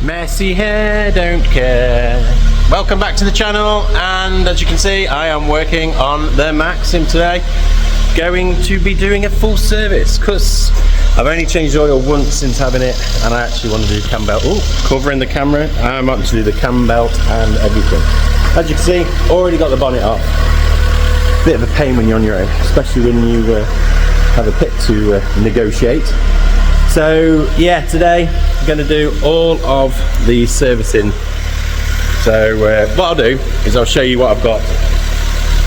Messy hair, don't care. Welcome back to the channel, and as you can see, I am working on the Maxim today. Going to be doing a full service because I've only changed oil once since having it, and I actually want to do cam belt. Oh, covering the camera. I want to do the cam belt and everything. As you can see, already got the bonnet off. Bit of a pain when you're on your own, especially when you have a pit to negotiate. So yeah, today I'm going to do all of the servicing. So what I'll do is I'll show you what I've got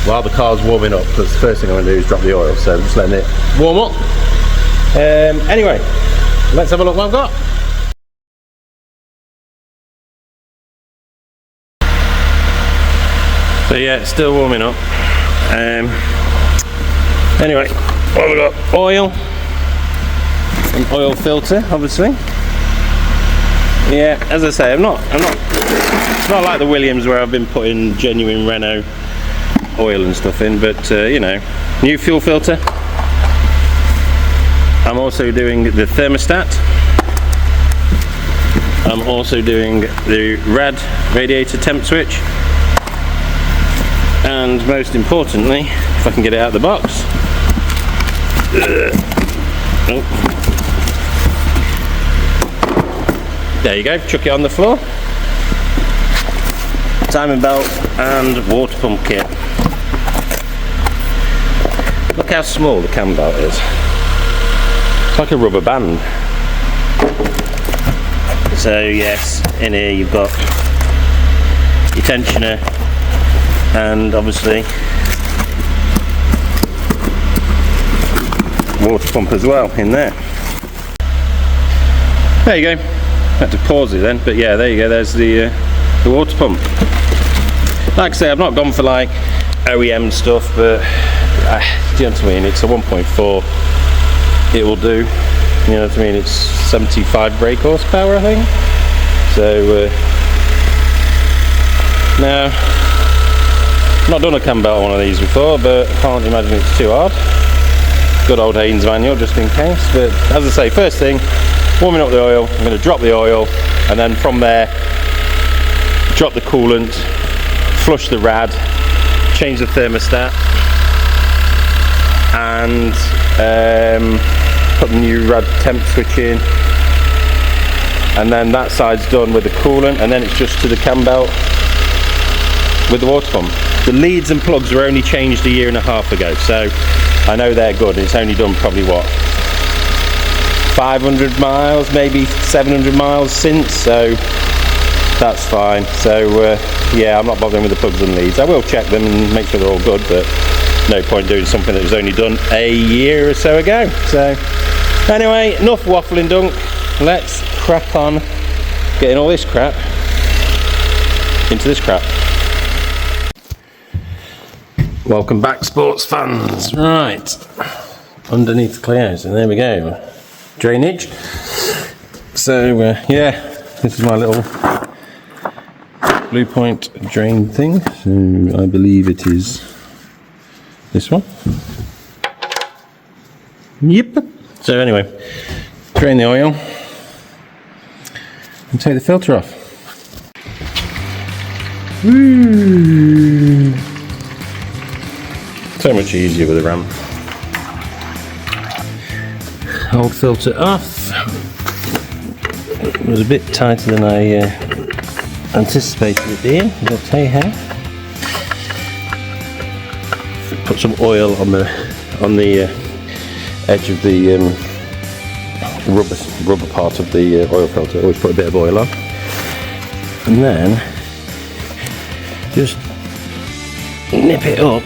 while the car's warming up, because the first thing I'm going to do is drop the oil, so I'm just letting it warm up. Anyway, let's have a look what I've got. So yeah, it's still warming up. Anyway, what have we got? Oil, an oil filter, obviously. Yeah, as I say, it's not like the Williams where I've been putting genuine Renault oil and stuff in, but you know, new fuel filter. I'm also doing the thermostat. I'm also doing the radiator temp switch. And most importantly, if I can get it out of the box. Oh. There you go, chuck it on the floor. Timing belt and water pump kit. Look how small the cam belt is. It's like a rubber band. So yes, in here you've got your tensioner and obviously water pump as well in there. There you go. Had to pause it then, but yeah, there you go. There's the water pump. Like I say, I've not gone for like OEM stuff, but do you know what I mean? It's a 1.4. It will do. You know what I mean? It's 75 brake horsepower, I think. So now, not done a cam belt on one of these before, but I can't imagine it's too hard. Good old Haynes manual, just in case. But as I say, first thing, warming up the oil. I'm going to drop the oil, and then from there, drop the coolant, flush the rad, change the thermostat, and put the new rad temp switch in. And then that side's done with the coolant, and then it's just to the cam belt with the water pump. The leads and plugs were only changed a year and a half ago, so I know they're good. It's only done probably what, 500 miles, maybe 700 miles since, so that's fine. So yeah, I'm not bothering with the plugs and leads. I will check them and make sure they're all good, but no point doing something that was only done a year or so ago. So anyway, enough waffling dunk. Let's crack on getting all this crap into this crap. Welcome back, sports fans. Right, underneath the Clios, and there we go. Drainage. So yeah, this is my little Blue Point drain thing. So I believe it is this one. Yep. So anyway, drain the oil and take the filter off. Woo! So much easier with a Ram. Old filter off. It was a bit tighter than I anticipated it being, but hey how. Put some oil on the edge of the rubber part of the oil filter. Always put a bit of oil on, and then just nip it up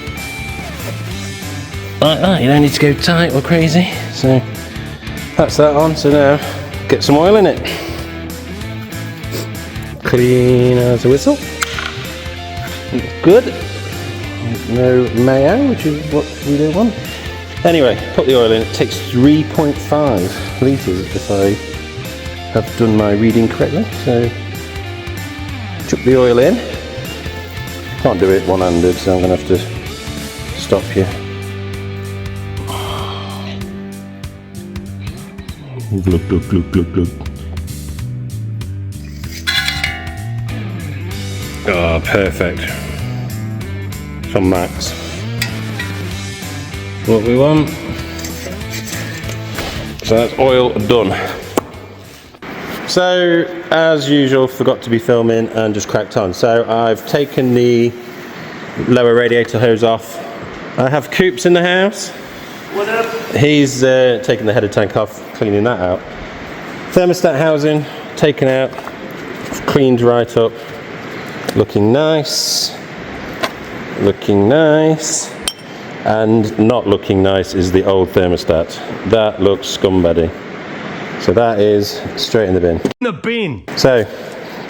like that. You don't need to go tight or crazy. So that's that on. So now get some oil in it. Clean as a whistle. Good. No mayo, which is what we don't want. Anyway, put the oil in. It takes 3.5 litres if I have done my reading correctly. So chuck the oil in. Can't do it one-handed, so I'm going to have to stop you. Glug, glug, glug, glug, glug. Oh, perfect. From Max. What we want. So that's oil done. So, as usual, forgot to be filming and just cracked on. So I've taken the lower radiator hose off. I have Coops in the house. What up? He's taking the header tank off, cleaning that out. Thermostat housing taken out, cleaned right up. Looking nice. Looking nice. And not looking nice is the old thermostat. That looks scumbaggy. So that is straight in the bin. In the bin! So,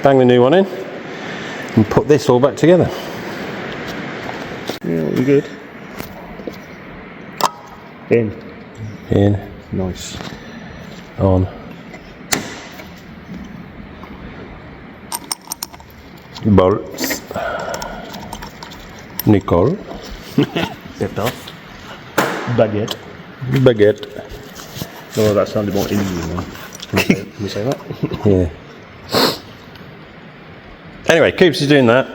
bang the new one in and put this all back together. Yeah, we're good. In. Nice. On. Bolts. Nicole. Stepped off. Baguette. Baguette. Oh, that sounded more Indian one. Can you say that? Yeah. Anyway, Coops is doing that.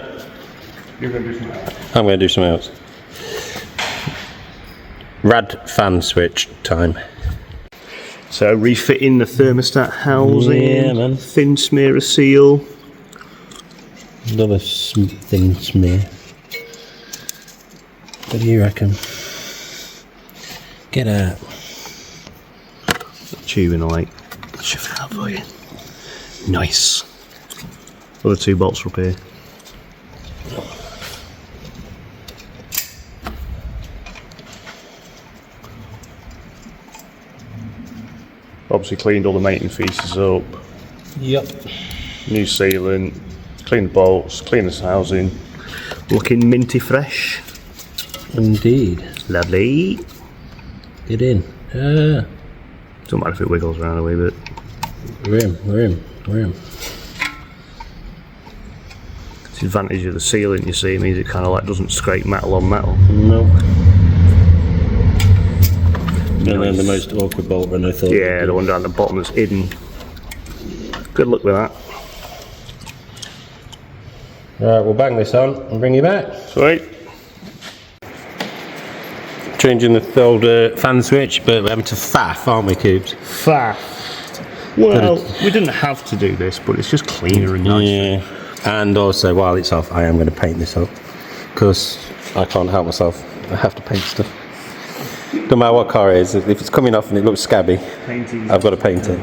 You're going to do something else. I'm going to do something else. Rad fan switch time. So, refitting the thermostat housing. Yeah, man. Thin smear of seal. Another thin smear. What do you reckon? Get out. Tubing away. Shift that for you. Nice. Other two bolts are up here. Obviously cleaned all the maintenance pieces up. Yep. New sealant. Clean the bolts. Clean the housing. Looking minty fresh. Indeed. Lovely. Get in. Don't matter if it wiggles around a wee bit. We're in. It's the advantage of the sealant, you see, it means it kind of like doesn't scrape metal on metal. No. And then the most awkward bolt run I thought. Yeah, the one down the bottom that's hidden. Good luck with that. Right, we'll bang this on and bring you back. Sweet. Changing the old fan switch, but we're having to faff, aren't we, Coops? Faff. Well, we didn't have to do this, but it's just cleaner and nicer. Yeah. And also, while it's off, I am going to paint this up. Because I can't help myself. I have to paint stuff. No matter what car it is, if it's coming off and it looks scabby, I've got to paint it.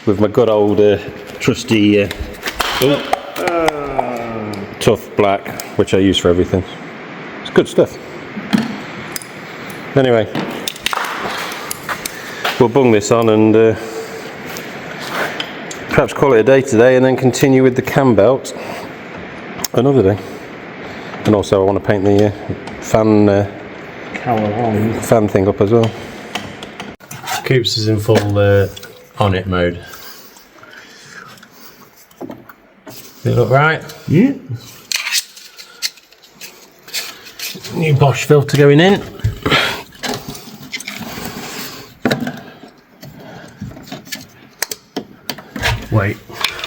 With my good old trusty tough black, which I use for everything. It's good stuff. Anyway, we'll bung this on and perhaps call it a day today and then continue with the cam belt another day. And also I want to paint the fan thing up as well. Coops is in full on it mode. Does it look right? Yeah. New Bosch filter going in.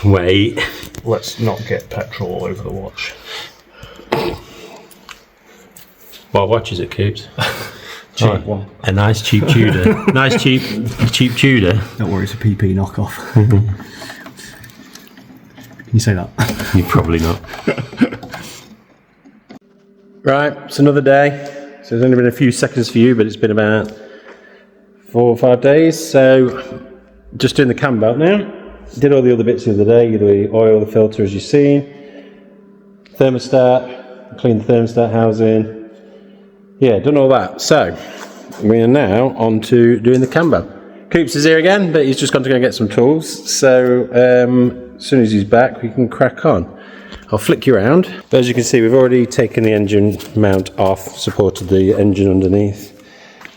Wait. Let's not get petrol all over the watch. What watch is it, Coops? Cheap one. A nice cheap Tudor. Nice cheap Tudor. Don't worry, it's a PP knockoff. Can you say that? You probably not. Right, it's another day. So there's only been a few seconds for you, but it's been about 4 or 5 days. So just doing the cam belt now. Did all the other bits the other day, the oil, the filter as you've seen. Thermostat, cleaned the thermostat housing. Yeah, done all that. So we are now on to doing the cam belt. Coops is here again, but he's just gone to go and get some tools. So as soon as he's back, we can crack on. I'll flick you around. But as you can see, we've already taken the engine mount off, supported the engine underneath.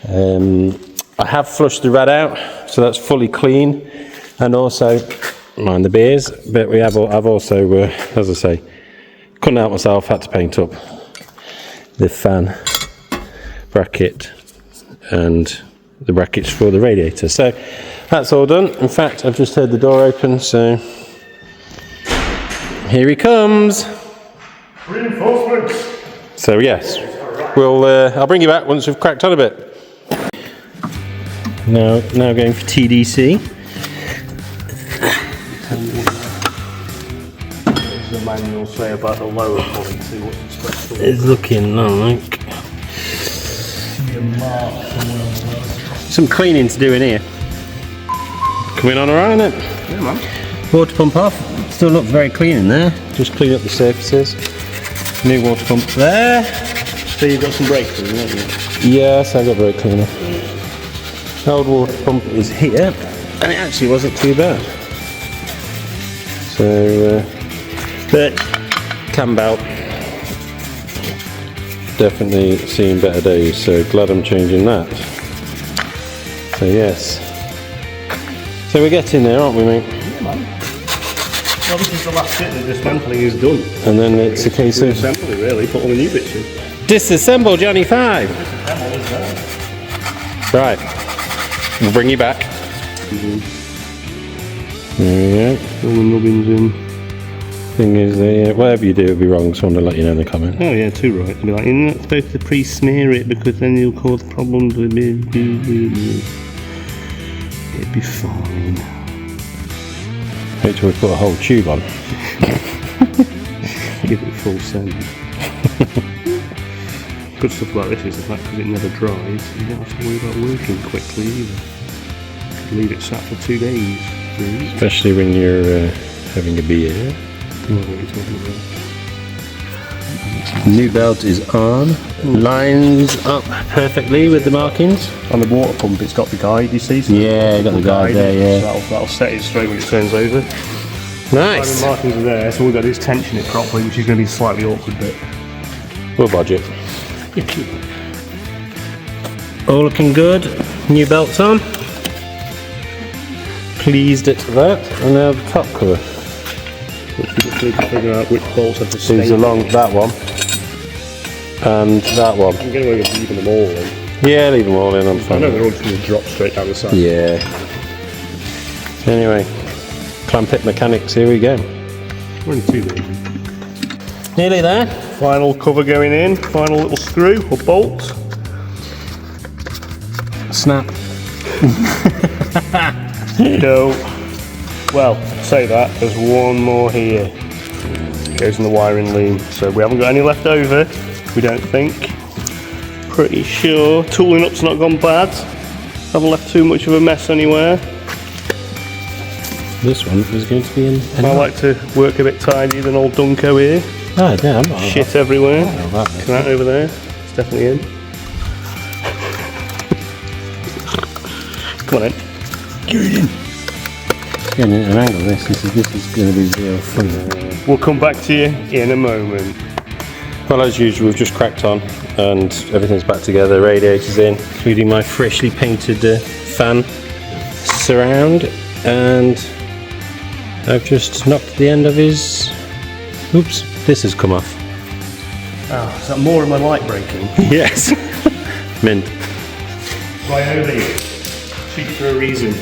I have flushed the rad out, so that's fully clean. And also, mind the beers, but I've also, as I say, couldn't help myself, had to paint up the fan bracket and the brackets for the radiator. So that's all done. In fact, I've just heard the door open, so here he comes. Reinforcements! So yes, I'll bring you back once we've cracked on a bit. Now going for TDC. What does the manual say about the lower quality? What's special? It's looking like some cleaning to do in here. Coming on alright, isn't it? Yeah, man. Water pump off. Still looks very clean in there. Just clean up the surfaces. New water pump there. So you've got some brake cleaner, haven't you? Yes, I've got brake cleaner. Old water pump is here, and it actually wasn't too bad. So, but cam belt definitely seen better days. So glad I'm changing that. So yes. So we're getting there, aren't we, mate? Yeah, man. Well, this is the last bit. The dismantling is done. And then it's a case of assembly, really. Put all the new bits in. disassemble Johnny 5. Right. We'll bring you back. There we go. All the nubbins in. Thing is, whatever you do will be wrong, so I want to let you know in the comment. Oh yeah, too right. You'll be like, you're not supposed to pre-smear it because then you'll cause problems with it. It'd be fine. Wait till we put a whole tube on. Give it full send. Good stuff like this is the fact because it never dries, you don't have to worry about working quickly either. You can leave it sat for 2 days. Especially when you're having a beer. What are you talking about? New belt is on. Lines up perfectly with the markings. On the water pump it's got the guide, you see? So Yeah, you got the guide there, yeah. So that'll set it straight when it turns over. Nice. The markings are there, so all we've got to do is tension it properly, which is going to be a slightly awkward bit. We'll budget. All looking good. New belts on. Pleased at that. And now the top cover. Which we just need to figure out which bolts have to stay. These along that one. And that one. I'm getting away with leaving them all in. Yeah, leave them all in, I'm I fine. know they're all just going to drop straight down the side. Yeah. Anyway, clamp it mechanics, here we go. We're only 2 days. Nearly there. Final cover going in, final little screw or bolt. Snap. Go. Well, say that, there's one more here. Goes in the wiring loom. So we haven't got any left over, we don't think. Pretty sure. Tooling up's not gone bad. Haven't left too much of a mess anywhere. This one is going to be in. I like to work a bit tidier than old Dunco here. Oh, yeah, I'm not. Shit everywhere. That That over there. It's definitely in. Come on in. Get in. Getting into an angle. This is going to be real fun. We'll come back to you in a moment. Well, as usual, we've just cracked on and everything's back together. Radiator's in, including my freshly painted fan surround, and I've just knocked the end of his. Oops, this has come off. Oh, is that more of my light breaking? Yes. Mint. Ryobi. Cheap for a reason.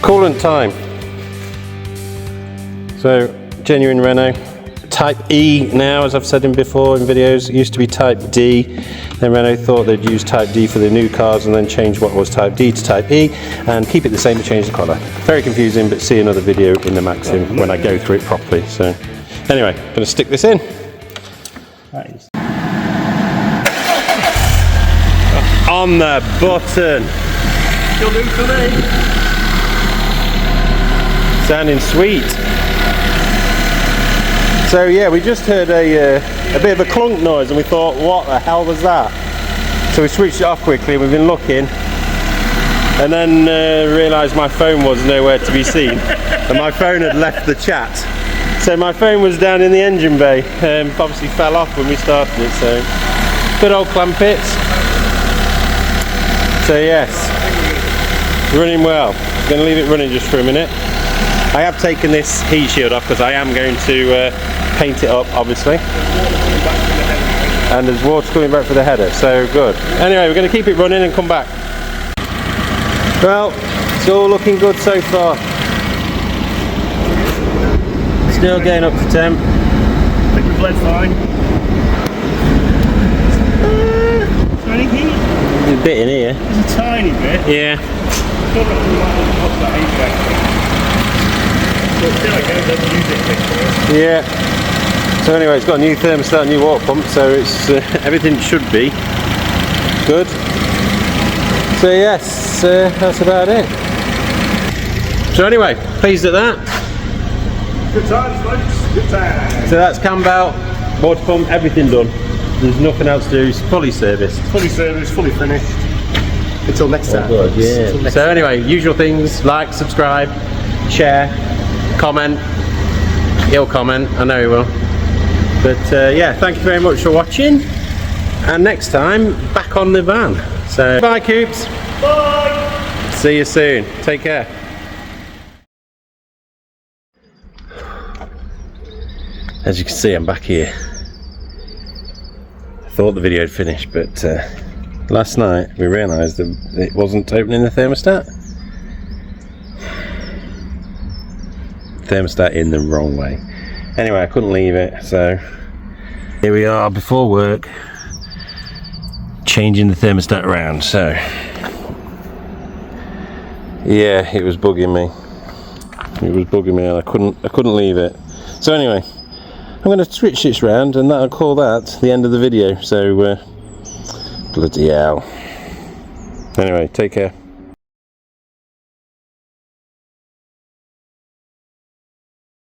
Coolant time. So, genuine Renault. Type E now, as I've said before in videos. It used to be Type D. Then Renault thought they'd use Type D for the new cars and then change what was Type D to Type E and keep it the same but change the colour. Very confusing, but see another video in the Maxim when I go through it properly. So, anyway, going to stick this in. That is. On the button. You'll do for me. Sounding sweet. So yeah, we just heard a bit of a clunk noise and we thought, what the hell was that? So we switched it off quickly and we've been looking and then realised my phone was nowhere to be seen and my phone had left the chat. So my phone was down in the engine bay, obviously fell off when we started it, so good old clamp it. So yes, running well. Going to leave it running just for a minute. I have taken this heat shield off because I am going to paint it up, obviously. And there's water coming back for the header, so good. Anyway, we're going to keep it running and come back. Well, it's all looking good so far. Still getting up to temp. I think we've led fine. Is there any heat? There's a bit in here. There's a tiny bit. Yeah. Still got to put that HVAC thing. But still, I can't just use it quickly. Yeah. So anyway, it's got a new thermostat, new water pump, so it's everything should be good. So yes, that's about it. So anyway, pleased at that. Good times, folks. Good times. So that's cam belt, water pump, everything done. There's nothing else to do. It's fully serviced. Fully serviced, fully finished. Until next time. Good, yeah. So anyway, usual things: like, subscribe, share, comment. He'll comment. I know he will. But yeah, thank you very much for watching. And next time, back on the van. So bye, Coops. Bye. See you soon. Take care. As you can see, I'm back here. I thought the video had finished, but last night we realised that it wasn't opening the thermostat. Thermostat in the wrong way. Anyway, I couldn't leave it, so here we are before work, changing the thermostat around. So yeah, it was bugging me. It was bugging me, and I couldn't leave it. So anyway, I'm going to switch this round, and I'll call that the end of the video. So bloody hell. Anyway, take care.